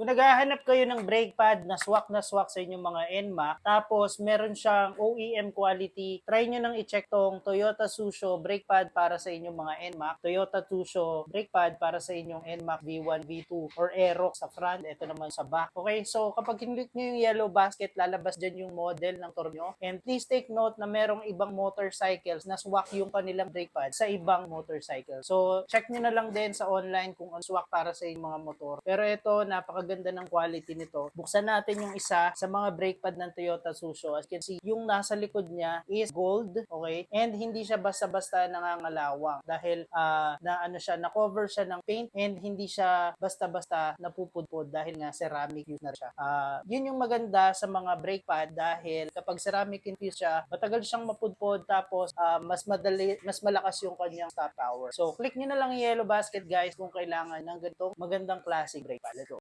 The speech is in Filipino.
Kung naghahanap kayo ng brake pad na swak sa inyong mga NMAX, tapos meron siyang OEM quality, try nyo nang i-check tong Toyota Tsusho brake pad para sa inyong mga NMAX, Toyota Tsusho brake pad para sa inyong NMAX V1, V2, or Aerox sa front, ito naman sa back. Okay, so kapag kinlik nyo yung yellow basket, lalabas dyan yung model ng motor nyo. And please take note na merong ibang motorcycles na swak yung kanilang brake pad sa ibang motorcycle. So, check nyo na lang din sa online kung ang swak para sa inyong mga motor. Pero ito, napakaganda ng quality nito. Buksan natin yung isa sa mga brake pad ng Toyota Tsusho. As you can see, yung nasa likod niya is gold, okay? And hindi siya basta-basta nangangalawang dahil na cover siya ng paint, and hindi siya basta-basta napupudpod dahil nga ceramic use na siya. Yun yung maganda sa mga brake pad dahil kapag ceramic infused siya, matagal siyang mapudpod, tapos mas malakas yung kanyang stop power. So, click nyo na lang yung yellow basket guys kung kailangan ng ganitong magandang classic brake pad. Let's go.